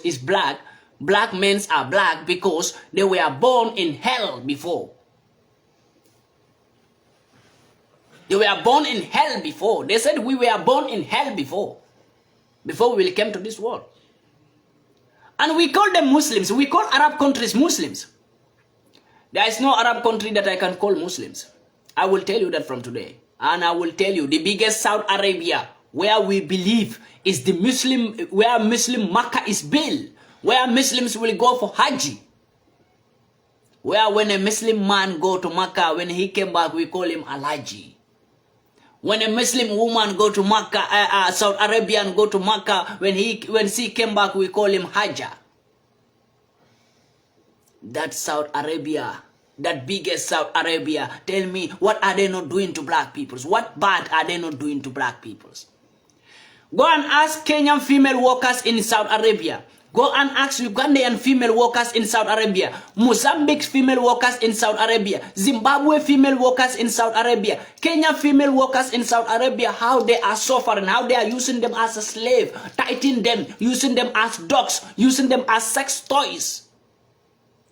is black, black men are black because they were born in hell before. They were born in hell before. They said we were born in hell before we came to this world. And we call them Muslims. We call Arab countries Muslims. There is no Arab country that I can call Muslims. I will tell you that from today. And I will tell you the biggest Saudi Arabia where we believe is the Muslim, where Muslim Makkah is built, where Muslims will go for Hajj. Where when a Muslim man go to Makkah, when he came back, we call him Al-Haji. When a Muslim woman go to Makkah, Saudi Arabian go to Makkah, when she came back, we call him Hajjah. That Saudi Arabia, that biggest Saudi Arabia, tell me, what are they not doing to black people? What bad are they not doing to black people? Go and ask Kenyan female workers in Saudi Arabia. Go and ask Ugandan female workers in Saudi Arabia, Mozambique female workers in Saudi Arabia, Zimbabwe female workers in Saudi Arabia, Kenya female workers in Saudi Arabia, how they are suffering, how they are using them as a slave, tightening them, using them as dogs, using them as sex toys.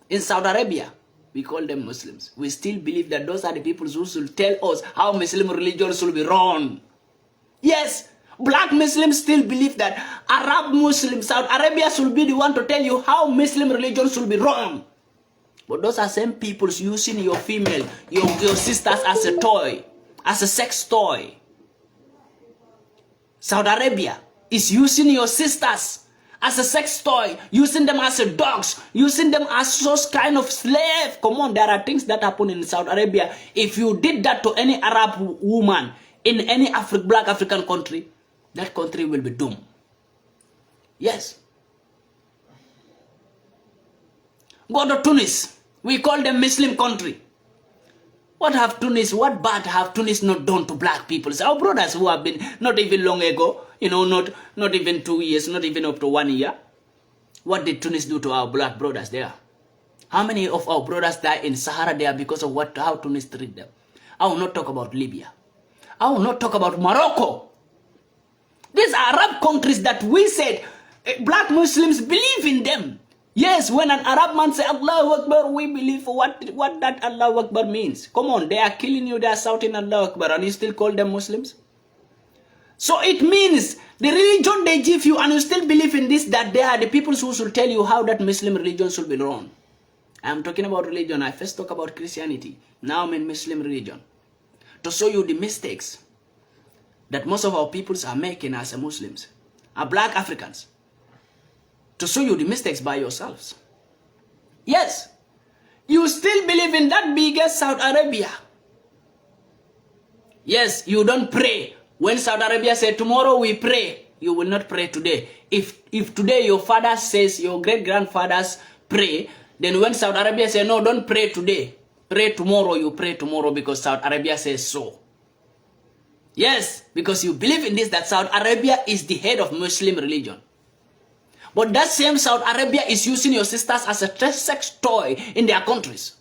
In Saudi Arabia, we call them Muslims. We still believe that those are the people who should tell us how Muslim religion should be run. Yes. Black Muslims still believe that Arab Muslims, Saudi Arabia should be the one to tell you how Muslim religion should be run. But those are same people using your female, your sisters as a toy, as a sex toy. Saudi Arabia is using your sisters as a sex toy, using them as a dogs, using them as those kind of slave. Come on, there are things that happen in Saudi Arabia. If you did that to any Arab woman in any black African country, that country will be doomed. Yes. Go to Tunis. We call them Muslim country. What bad have Tunis not done to black people? Our brothers who have been, not even long ago, not even 2 years, not even up to 1 year. What did Tunis do to our black brothers there? How many of our brothers died in Sahara there because of how Tunis treat them? I will not talk about Libya. I will not talk about Morocco. These are Arab countries that we said black Muslims believe in them. Yes, when an Arab man say Allahu Akbar, we believe what that Allahu Akbar means. Come on, they are killing you, they are shouting Allahu Akbar, and you still call them Muslims? So it means the religion they give you and you still believe in this, that they are the people who should tell you how that Muslim religion should be run. I am talking about religion. I first talk about Christianity. Now I'm in Muslim religion. To show you the mistakes that most of our peoples are making as Muslims, are black Africans. To show you the mistakes by yourselves. Yes, you still believe in that biggest Saudi Arabia. Yes, you don't pray. When Saudi Arabia said tomorrow we pray, you will not pray today. If today your father says, your great-grandfathers pray, then when Saudi Arabia says, no, don't pray today, pray tomorrow, you pray tomorrow because Saudi Arabia says so. Yes, because you believe in this, that Saudi Arabia is the head of Muslim religion. But that same Saudi Arabia is using your sisters as a sex toy in their countries.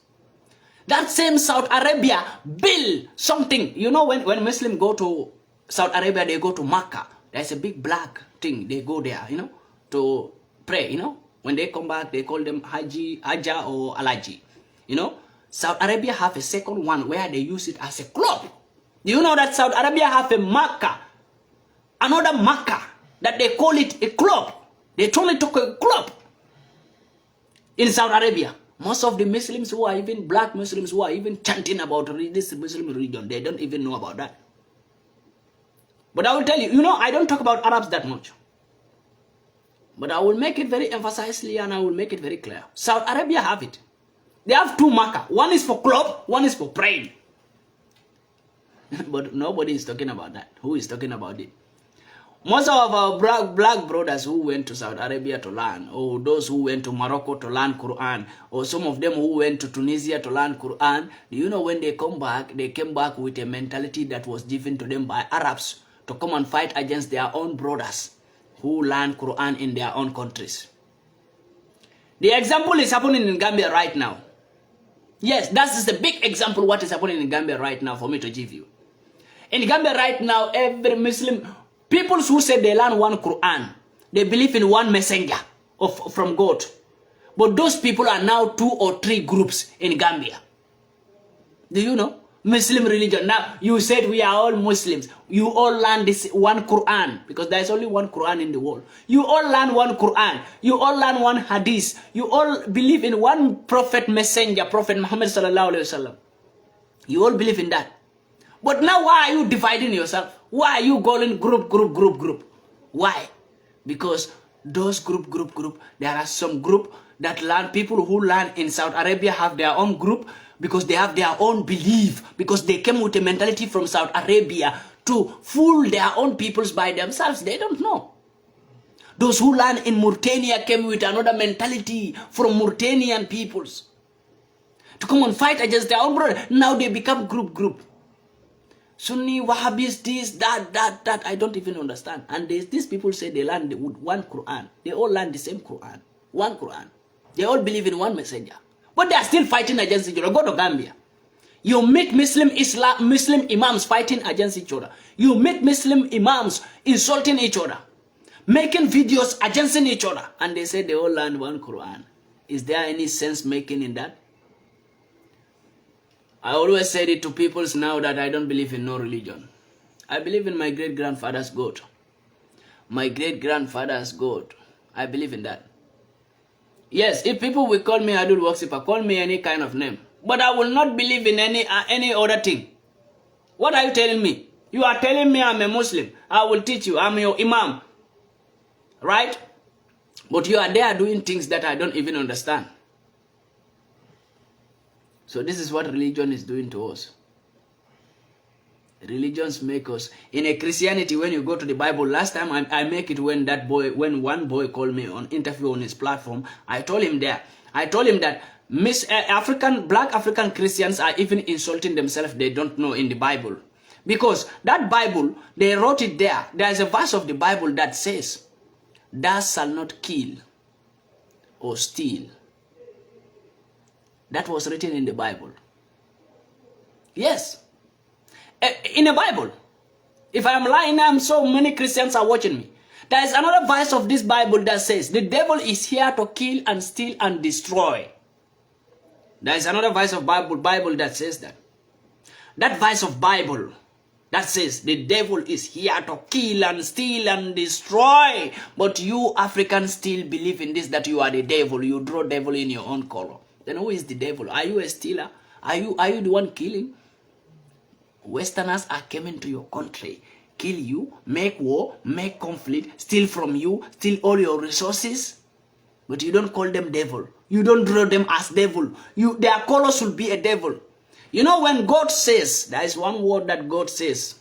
That same Saudi Arabia build something. You know, when Muslims go to Saudi Arabia, they go to Makkah. There's a big black thing. They go there, to pray, When they come back, they call them Hajjah or Al-Haji. Saudi Arabia have a second one where they use it as a club. Do you know that Saudi Arabia have a Makkah, another Makkah, that they call it a club? They turn it to a club in Saudi Arabia. Most of the Muslims who are even black Muslims who are even chanting about this Muslim religion, they don't even know about that. But I will tell you, I don't talk about Arabs that much. But I will make it very emphasizedly and I will make it very clear. Saudi Arabia have it. They have two Makkah. One is for club, one is for praying. But nobody is talking about that. Who is talking about it? Most of our black brothers who went to Saudi Arabia to learn, or those who went to Morocco to learn Quran, or some of them who went to Tunisia to learn Quran, do you know when they come back, they came back with a mentality that was given to them by Arabs to come and fight against their own brothers who learn Quran in their own countries. The example is happening in Gambia right now. Yes, that is the big example what is happening in Gambia right now for me to give you. In Gambia right now, every Muslim, people who say they learn one Quran, they believe in one messenger from God. But those people are now 2 or 3 groups in Gambia. Do you know? Muslim religion. Now, you said we are all Muslims. You all learn this one Quran, because there is only one Quran in the world. You all learn one Quran. You all learn one Hadith. You all believe in one prophet messenger, Prophet Muhammad sallallahu alaihi wasallam. You all believe in that. But now why are you dividing yourself? Why are you going group? Why? Because those group, there are some group that learn, people who learn in Saudi Arabia have their own group, because they have their own belief, because they came with a mentality from Saudi Arabia to fool their own peoples by themselves. They don't know. Those who learn in Mauritania came with another mentality from Mauritanian peoples to come and fight against their own brother. Now they become group. Sunni, Wahhabis, this, that, I don't even understand. And these people say they learn one Quran. They all learn the same Quran. One Quran. They all believe in one messenger. But they are still fighting against each other. Go to Gambia. You meet Muslim imams fighting against each other. You meet Muslim imams insulting each other, making videos against each other. And they say they all learn one Quran. Is there any sense making in that? I always said it to people now that I don't believe in no religion. I believe in my great-grandfather's God. My great-grandfather's God. I believe in that. Yes, if people will call me idol worshiper, call me any kind of name. But I will not believe in any other thing. What are you telling me? You are telling me I'm a Muslim. I will teach you. I'm your imam. Right? But you are there doing things that I don't even understand. So this is what religion is doing to us. Religions make us. In a Christianity, when you go to the Bible, last time I make it when one boy called me on interview on his platform, I told him that black African Christians are even insulting themselves they don't know in the Bible. Because that Bible, they wrote it there. There is a verse of the Bible that says, "Thou shalt not kill or steal." That was written in the Bible. Yes. In the Bible. If I am lying, so many Christians are watching me. There is another verse of this Bible that says, the devil is here to kill and steal and destroy. There is another verse of Bible that says that. That verse of Bible that says, the devil is here to kill and steal and destroy. But you Africans still believe in this, that you are the devil. You draw devil in your own color. Then who is the devil? Are you a stealer? Are you the one killing? Westerners are coming to your country, kill you, make war, make conflict, steal from you, steal all your resources. But you don't call them devil. You don't draw them as devil. Their colors will be a devil. You know, when God says, there is one word that God says.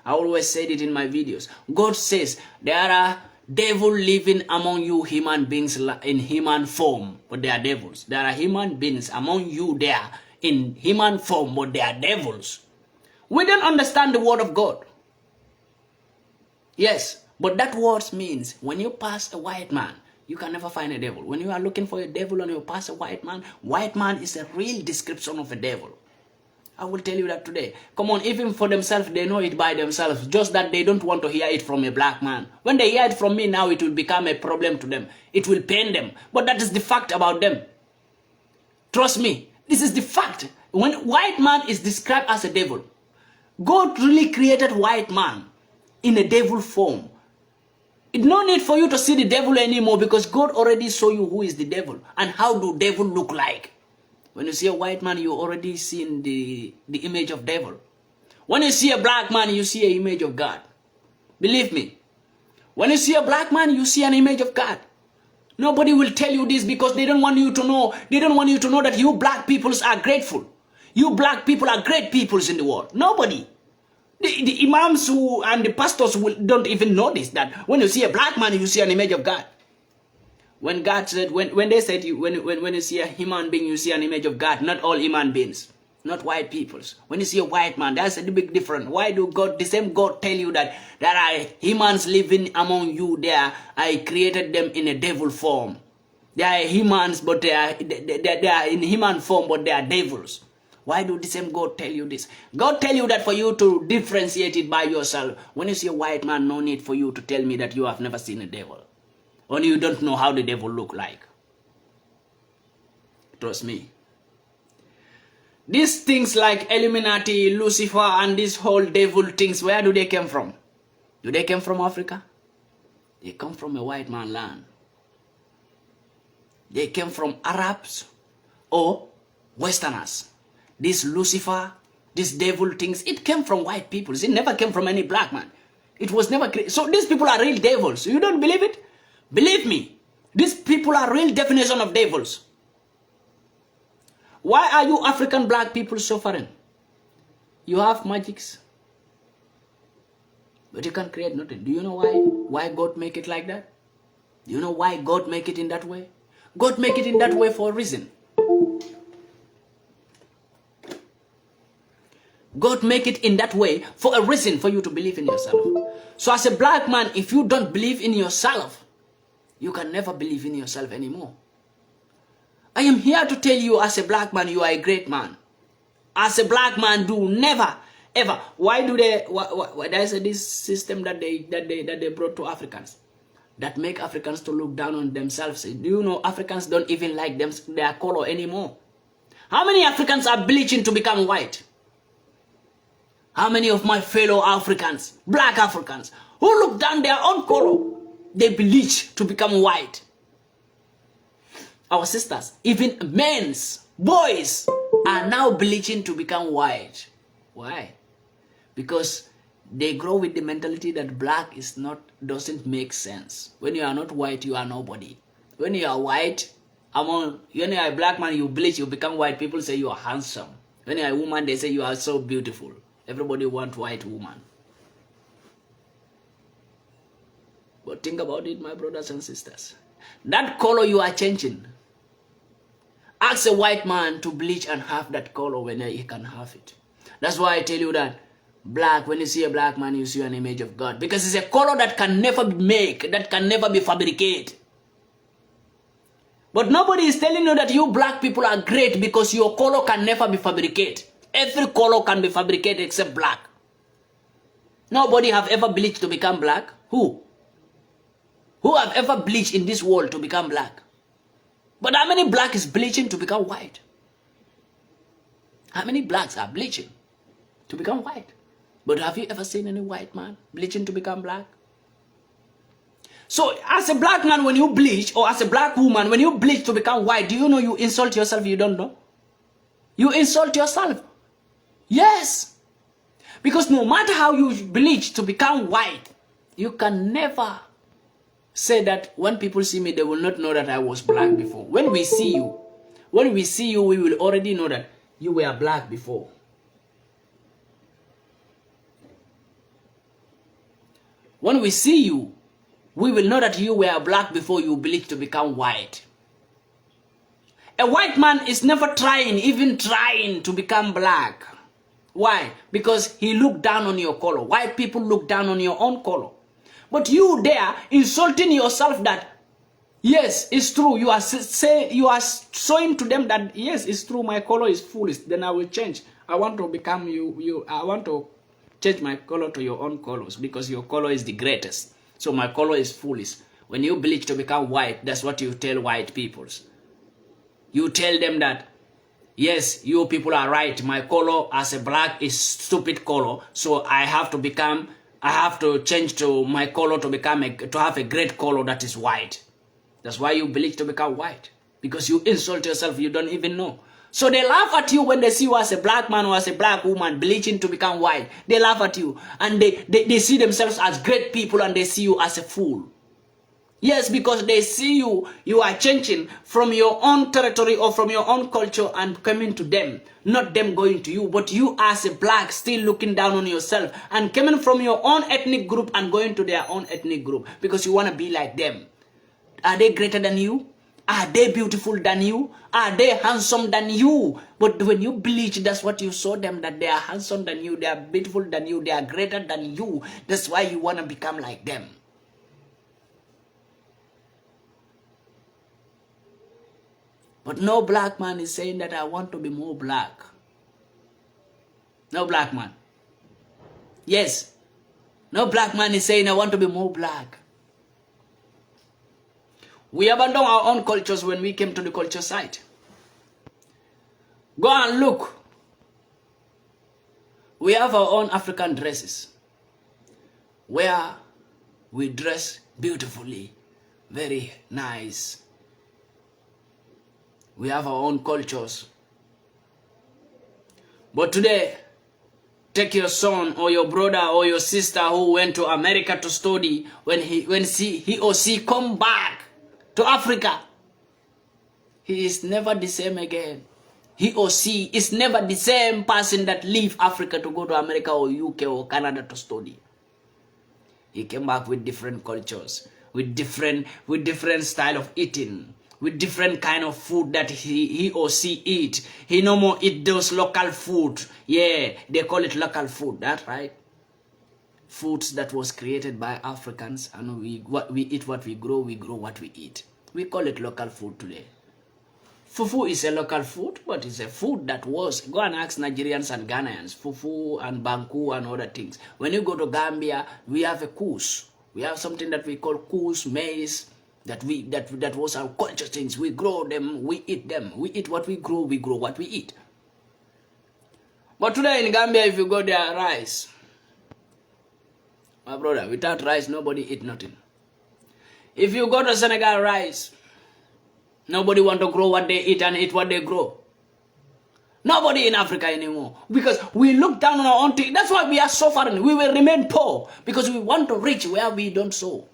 I always said it in my videos. God says, there are devil living among you human beings in human form, but they are devils. There are human beings among you there in human form, but they are devils. We don't understand the word of God. Yes, but that word means when you pass a white man, you can never find a devil. When you are looking for a devil and you pass a white man is a real description of a devil. I will tell you that today. Come on, even for themselves, they know it by themselves. Just that they don't want to hear it from a black man. When they hear it from me now, it will become a problem to them. It will pain them. But that is the fact about them. Trust me, this is the fact. When white man is described as a devil, God really created white man in a devil form. It's no need for you to see the devil anymore, because God already saw you who is the devil and how do devil look like. When you see a white man, you already seen the image of devil. When you see a black man, you see an image of God. Believe me. When you see a black man, you see an image of God. Nobody will tell you this because they don't want you to know. They don't want you to know that you black peoples are grateful. You black people are great peoples in the world. Nobody. The imams and the pastors don't even notice that when you see a black man, you see an image of God. When God said, when they said, when you see a human being, you see an image of God. Not all human beings, not white peoples. When you see a white man, that's a big difference. Why do the same God tell you that there are humans living among you there? I created them in a devil form. They are humans, but they are in human form, but they are devils. Why do the same God tell you this? God tell you that for you to differentiate it by yourself. When you see a white man, no need for you to tell me that you have never seen a devil. Or you don't know how the devil look like. Trust me. These things like Illuminati, Lucifer, and these whole devil things, where do they come from? Do they come from Africa? They come from a white man land. They came from Arabs or Westerners. This Lucifer, this devil things, it came from white people. It never came from any black man. It was never created. So these people are real devils. You don't believe it? Believe me. These people are real definition of devils. Why are you African black people suffering? You have magics. But you can't create nothing. Do you know why? Why God make it like that? Do you know why God make it in that way? God make it in that way for a reason. God make it in that way for a reason, for you to believe in yourself. So as a black man, if you don't believe in yourself, you can never believe in yourself anymore. I am here to tell you, as a black man, you are a great man. As a black man, do never, ever. Why do they? Why there's this system that they brought to Africans that make Africans to look down on themselves? Do you know Africans don't even like their color anymore? How many Africans are bleaching to become white? How many of my fellow Africans, black Africans, who look down their own color, they bleach to become white? Our sisters, even men's, boys, are now bleaching to become white. Why? Because they grow with the mentality that black doesn't make sense. When you are not white, you are nobody. When you are white, when you are a black man, you bleach, you become white. People say you are handsome. When you are a woman, they say you are so beautiful. Everybody wants white woman. But think about it, my brothers and sisters. That color you are changing. Ask a white man to bleach and have that color when he can have it. That's why I tell you that black, when you see a black man, you see an image of God. Because it's a color that can never be made, that can never be fabricated. But nobody is telling you that you black people are great because your color can never be fabricated. Every color can be fabricated except black. Nobody have ever bleached to become black. Who? Who have ever bleached in this world to become black? But how many black is bleaching to become white? How many blacks are bleaching to become white? But have you ever seen any white man bleaching to become black? So as a black man, when you bleach, or as a black woman, when you bleach to become white, do you know you insult yourself? You don't know? You insult yourself. Yes. Because no matter how you bleach to become white, you can never say that when people see me, they will not know that I was black before. When we see you, we will already know that you were black before. When we see you, we will know that you were black before you bleached to become white. A white man is never even trying to become black. Why? Because he looked down on your color. White people look down on your own color. But you there insulting yourself that, yes, it's true. You are showing to them that, yes, it's true. My color is foolish. Then I will change. I want to become you. I want to change my color to your own colors because your color is the greatest. So my color is foolish. When you bleach to become white, that's what you tell white peoples. You tell them that, yes, you people are right. My color as a black is stupid color. So I have to change to my color to have a great color that is white. That's why you bleach to become white. Because you insult yourself, you don't even know. So they laugh at you when they see you as a black man or as a black woman bleaching to become white. They laugh at you. And they see themselves as great people and they see you as a fool. Yes, because they see you are changing from your own territory or from your own culture and coming to them. Not them going to you, but you as a black still looking down on yourself and coming from your own ethnic group and going to their own ethnic group because you want to be like them. Are they greater than you? Are they beautiful than you? Are they handsome than you? But when you bleach, that's what you saw them, that they are handsome than you, they are beautiful than you, they are greater than you. That's why you want to become like them. But no black man is saying that I want to be more black. No black man. Yes. No black man is saying I want to be more black. We abandoned our own cultures when we came to the culture site. Go and look. We have our own African dresses, where we dress beautifully, very nice. We have our own cultures. But today, take your son or your brother or your sister who went to America to study, when he or she come back to Africa, he is never the same again. He or she is never the same person that leave Africa to go to America or UK or Canada to study. He came back with different cultures, with different style of eating, with different kind of food that he or she eat. He no more eat those local food. Yeah, they call it local food. That's right. Foods that was created by Africans, and we eat what we grow what we eat. We call it local food today. Fufu is a local food, but it's a food that was. Go and ask Nigerians and Ghanaians, fufu and banku and other things. When you go to Gambia, we have a kus. We have something that we call kus, maize, that was our culture things. We grow them, we eat them. We eat what we grow what we eat. But today in Gambia, if you go there, rice. My brother, without rice, nobody eat nothing. If you go to Senegal, rice. Nobody want to grow what they eat and eat what they grow. Nobody in Africa anymore. Because we look down on our own thing. That's why we are suffering. We will remain poor. Because we want to reach where we don't sow.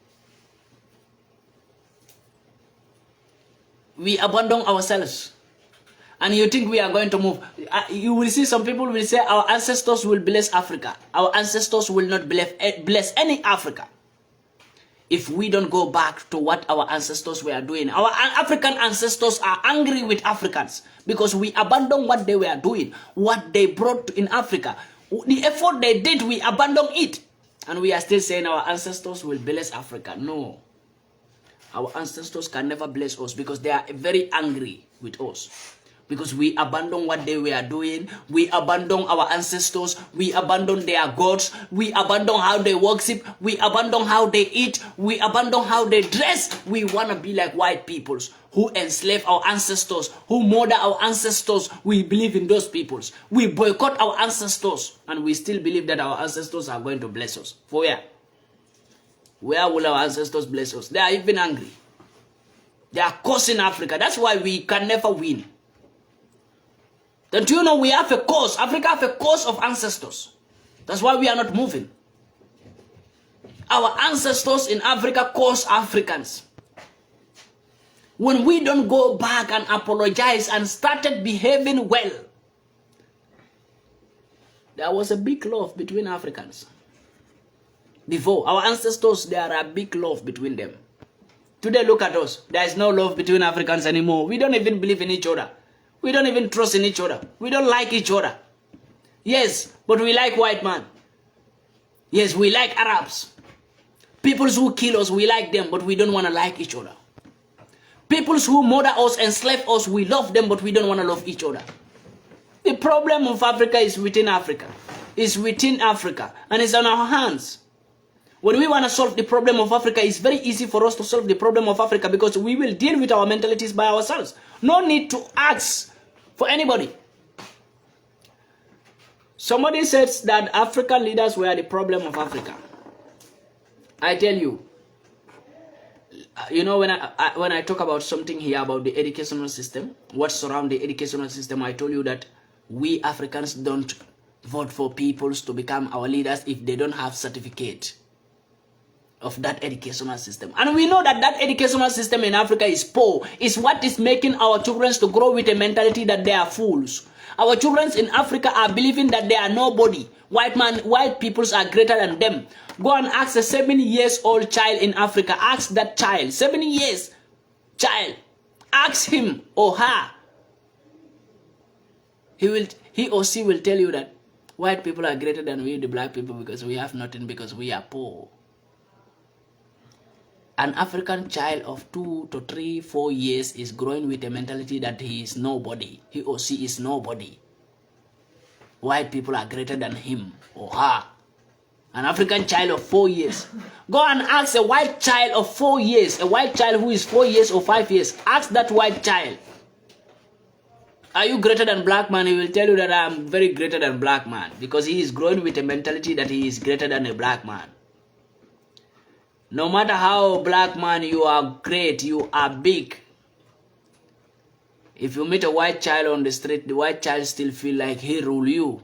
We abandon ourselves. And you think we are going to move. You will see some people will say our ancestors will bless Africa. Our ancestors will not bless any Africa. If we don't go back to what our ancestors were doing. Our African ancestors are angry with Africans because we abandoned what they were doing, what they brought in Africa. The effort they did, we abandoned it. And we are still saying our ancestors will bless Africa. No. Our ancestors can never bless us because they are very angry with us. Because we abandon what they were doing. We abandon our ancestors. We abandon their gods. We abandon how they worship. We abandon how they eat. We abandon how they dress. We want to be like white peoples who enslave our ancestors, who murder our ancestors. We believe in those peoples. We boycott our ancestors. And we still believe that our ancestors are going to bless us. For where? Where will our ancestors bless us? They are even angry. They are cursing Africa. That's why we can never win. Don't you know we have a cause? Africa have a cause of ancestors. That's why we are not moving. Our ancestors in Africa cause Africans. When we don't go back and apologize and started behaving well, there was a big love between Africans. Before, our ancestors, there are a big love between them. Today, look at us. There is no love between Africans anymore. We don't even believe in each other. We don't even trust in each other. We don't like each other. Yes, but we like white man. Yes, we like Arabs. People who kill us, we like them, but we don't want to like each other. People who murder us, enslave us, we love them, but we don't want to love each other. The problem of Africa is within Africa. It's within Africa, and it's on our hands. When we want to solve the problem of Africa, it's very easy for us to solve the problem of Africa because we will deal with our mentalities by ourselves. No need to ask for anybody. Somebody says that African leaders were the problem of Africa. I tell you, you know, when I talk about something here about the educational system, what surrounds the educational system, I told you that we Africans don't vote for people to become our leaders if they don't have certificate of that educational system. And we know that that educational system in Africa is poor. It's what is making our children to grow with a mentality that they are fools. Our children in Africa are believing that they are nobody. White peoples are greater than them. Go and ask a 7-year-old child in Africa. Ask that child, 7 years child. Ask him or her. He or she will tell you that white people are greater than we, the black people, because we have nothing, because we are poor. An African child of 2 to 3, 4 years is growing with a mentality that he is nobody. He or she is nobody. White people are greater than him or her. An African child of 4 years. Go and ask a white child of 4 years, a white child who is 4 years or 5 years. Ask that white child, are you greater than black man? He will tell you that I am very greater than black man, because he is growing with a mentality that he is greater than a black man. No matter how black man you are great, you are big. If you meet a white child on the street, the white child still feel like he rule you.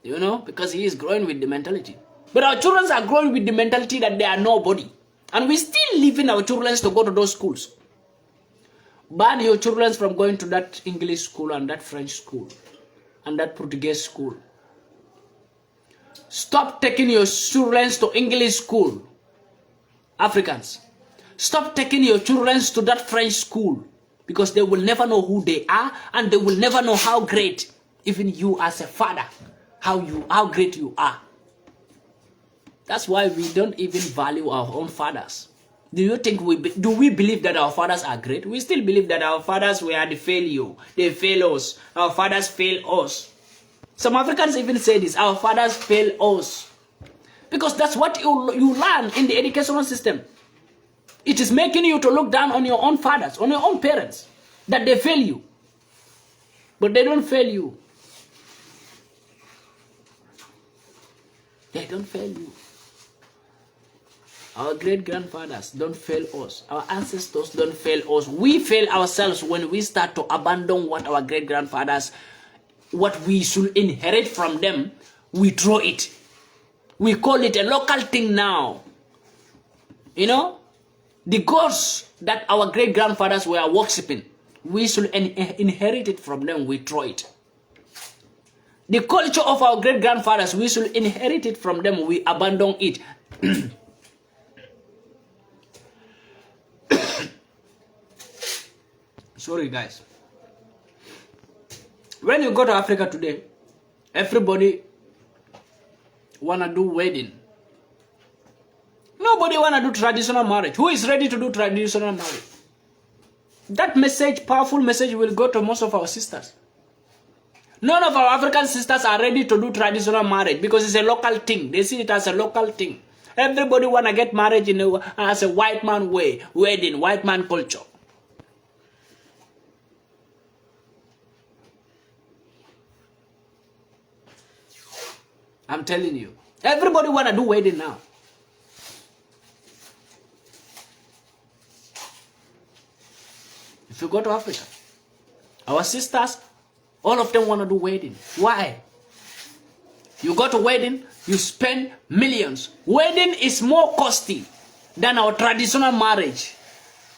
You know, because he is growing with the mentality. But our children are growing with the mentality that they are nobody. And we still leaving our children to go to those schools. Ban your children from going to that English school and that French school and that Portuguese school. Stop taking your children to English school. Africans, stop taking your children to that French school, because they will never know who they are, and they will never know how great, even you as a father, how great you are. That's why we don't even value our own fathers. Do you think do we believe that our fathers are great? We still believe that our fathers were the failure. They fail us. Our fathers fail us. Some Africans even say this, our fathers fail us. Because that's what you learn in the educational system. It is making you to look down on your own fathers, on your own parents, that they fail you. But they don't fail you. They don't fail you. Our great-grandfathers don't fail us. Our ancestors don't fail us. We fail ourselves when we start to abandon what our great-grandfathers, what we should inherit from them, we throw it. We call it a local thing now. You know, the gods that our great-grandfathers were worshipping, we should inherit it from them, we throw it. The culture of our great-grandfathers, we should inherit it from them, we abandon it. Sorry guys. When you go to Africa today, everybody wanna do wedding. Nobody wanna do traditional marriage. Who is ready to do traditional marriage? That message, powerful message, will go to most of our sisters. None of our African sisters are ready to do traditional marriage because it's a local thing. They see it as a local thing. Everybody wanna get married as a white man way, wedding, white man culture. I'm telling you. Everybody wanna do wedding now. If you go to Africa, our sisters, all of them wanna do wedding. Why? You go to wedding, you spend millions. Wedding is more costly than our traditional marriage.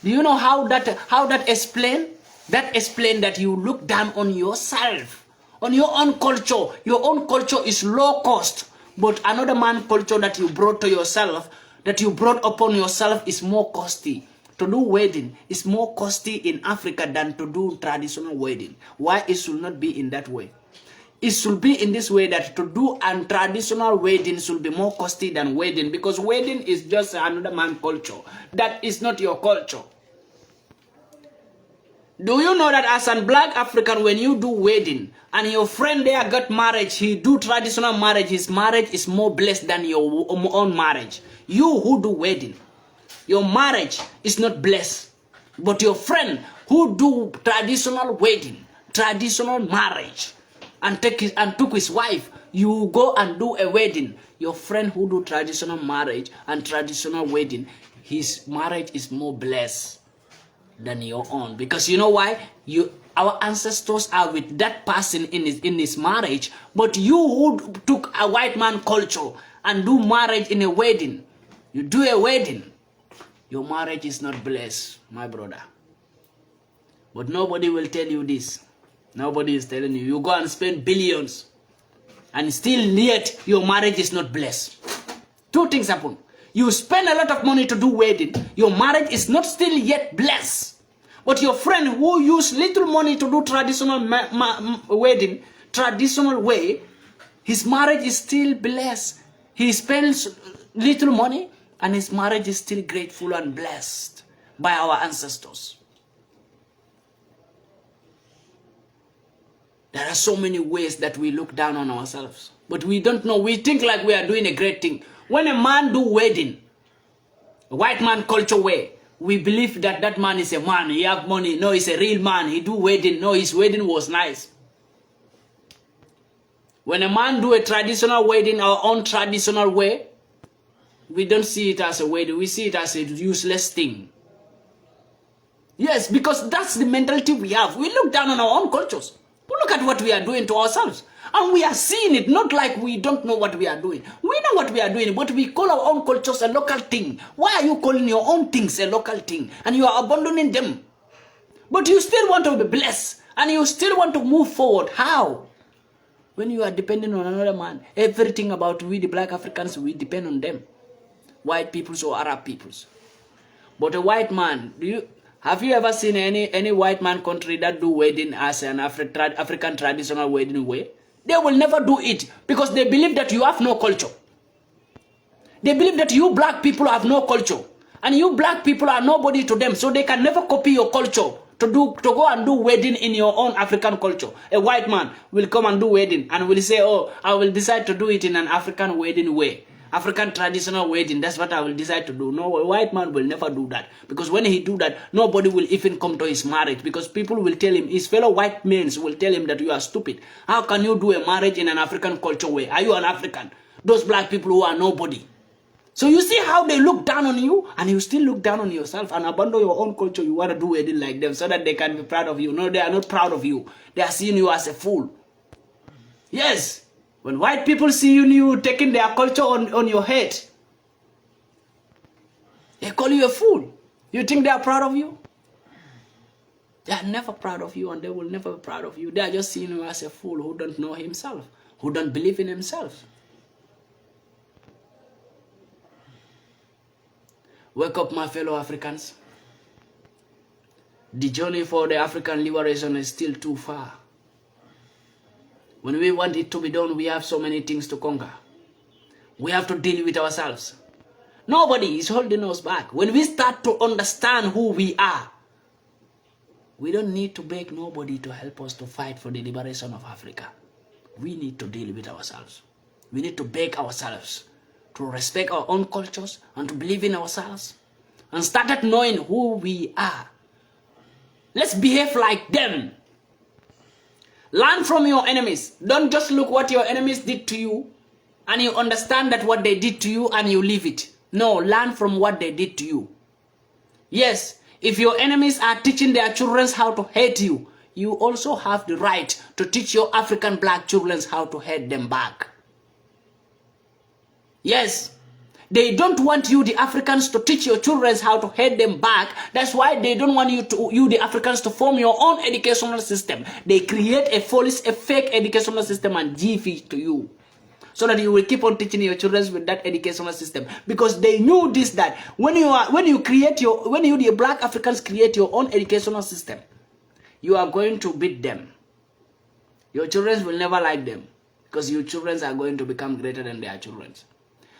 Do you know how that explain? That explain that you look down on yourself. On your own culture. Your own culture is low cost. But another man's culture that you brought to yourself, that you brought upon yourself, is more costly. To do wedding is more costly in Africa than to do traditional wedding. Why it should not be in that way? It should be in this way, that to do a traditional wedding should be more costly than wedding, because wedding is just another man's culture. That is not your culture. Do you know that as a black African, when you do wedding and your friend there got married, he do traditional marriage, his marriage is more blessed than your own marriage. You who do wedding, your marriage is not blessed. But your friend who do traditional wedding, traditional marriage, and took his wife, you go and do a wedding. Your friend who do traditional marriage and traditional wedding, his marriage is more blessed than your own. Because you know why? Our ancestors are with that person in his marriage, but you who took a white man culture and do marriage in a wedding, you do a wedding, your marriage is not blessed, my brother. But nobody will tell you this. Nobody is telling you. You go and spend billions and still yet your marriage is not blessed. Two things happen. You spend a lot of money to do wedding, your marriage is not still yet blessed. But your friend who use little money to do traditional wedding, traditional way, his marriage is still blessed. He spends little money and his marriage is still grateful and blessed by our ancestors. There are so many ways that we look down on ourselves. But we don't know. We think like we are doing a great thing. When a man do wedding, a white man culture way, we believe that that man is a man. He have money. No, he's a real man. He do wedding. No, his wedding was nice. When a man do a traditional wedding, our own traditional way, we don't see it as a wedding. We see it as a useless thing. Yes, because that's the mentality we have. We look down on our own cultures. We look at what we are doing to ourselves. And we are seeing it, not like we don't know what we are doing. We know what we are doing, but we call our own cultures a local thing. Why are you calling your own things a local thing? And you are abandoning them. But you still want to be blessed. And you still want to move forward. How? When you are depending on another man, everything about we, the black Africans, we depend on them. White peoples or Arab peoples. But a white man, have you ever seen any white man country that do wedding as an African traditional wedding way? They will never do it because they believe that you have no culture. They believe that you black people have no culture. And you black people are nobody to them. So they can never copy your culture to go and do wedding in your own African culture. A white man will come and do wedding and will say, oh, I will decide to do it in an African wedding way. African traditional wedding, that's what I will decide to do. No, a white man will never do that. Because when he do that, nobody will even come to his marriage. Because people will tell him, his fellow white men will tell him that you are stupid. How can you do a marriage in an African culture way? Are you an African? Those black people who are nobody. So you see how they look down on you, and you still look down on yourself and abandon your own culture. You want to do wedding like them so that they can be proud of you. No, they are not proud of you. They are seeing you as a fool. Yes. When white people see you taking their culture on your head, they call you a fool. You think they are proud of you? They are never proud of you and they will never be proud of you. They are just seeing you as a fool who don't know himself, who don't believe in himself. Wake up, my fellow Africans. The journey for the African liberation is still too far. When we want it to be done, we have so many things to conquer. We have to deal with ourselves. Nobody is holding us back. When we start to understand who we are, we don't need to beg nobody to help us to fight for the liberation of Africa. We need to deal with ourselves. We need to beg ourselves to respect our own cultures and to believe in ourselves and start knowing who we are. Let's behave like them. Learn from your enemies. Don't just look what your enemies did to you and you understand that what they did to you and you leave it. No, learn from what they did to you. Yes, if your enemies are teaching their children how to hate you, you also have the right to teach your African black children how to hate them back. Yes, they don't want you, the Africans, to teach your children how to hate them back. That's why they don't want you, the Africans, to form your own educational system. They create a fake educational system and give it to you, so that you will keep on teaching your children with that educational system. Because they knew this, that when you the black Africans create your own educational system, you are going to beat them. Your children will never like them because your children are going to become greater than their children.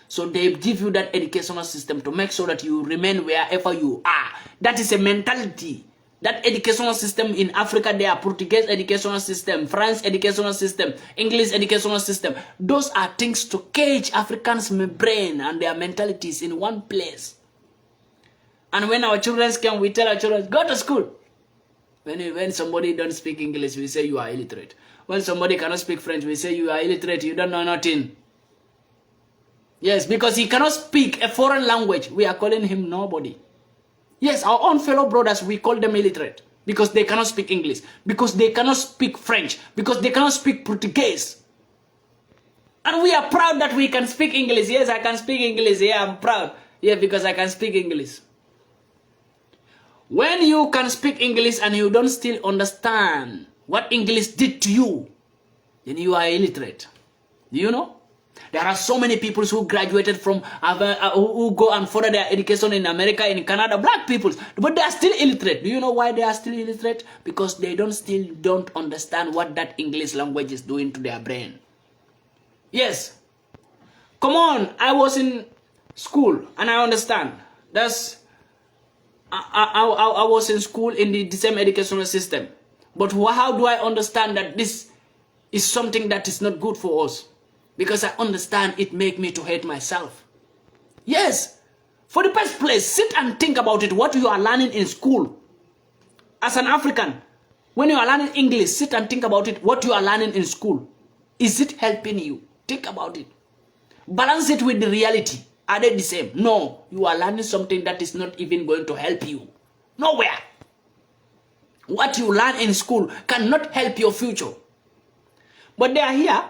So they give you that educational system to make sure that you remain wherever you are. That is a mentality. That educational system in Africa, they are Portuguese educational system, French educational system, English educational system. Those are things to cage Africans' brain and their mentalities in one place. And when our children come, we tell our children, go to school. When somebody don't speak English, we say you are illiterate. When somebody cannot speak French, we say you are illiterate, you don't know nothing. Yes, because he cannot speak a foreign language. We are calling him nobody. Yes, our own fellow brothers, we call them illiterate. Because they cannot speak English. Because they cannot speak French. Because they cannot speak Portuguese. And we are proud that we can speak English. Yes, I can speak English. Yeah, I'm proud. Yeah, because I can speak English. When you can speak English and you don't still understand what English did to you, then you are illiterate. Do you know? There are so many people who graduated from, who go and further their education in America, in Canada, black people, but they are still illiterate. Do you know why they are still illiterate? Because they still don't understand what that English language is doing to their brain. Yes. Come on, I was in school and I understand. I was in school in the same educational system. But how do I understand that this is something that is not good for us. Because I understand it make me to hate myself. Yes. For the first place, sit and think about it, what you are learning in school. As an African, when you are learning English, sit and think about it, what you are learning in school. Is it helping you? Think about it. Balance it with the reality. Are they the same? No. You are learning something that is not even going to help you. Nowhere. What you learn in school cannot help your future. But they are here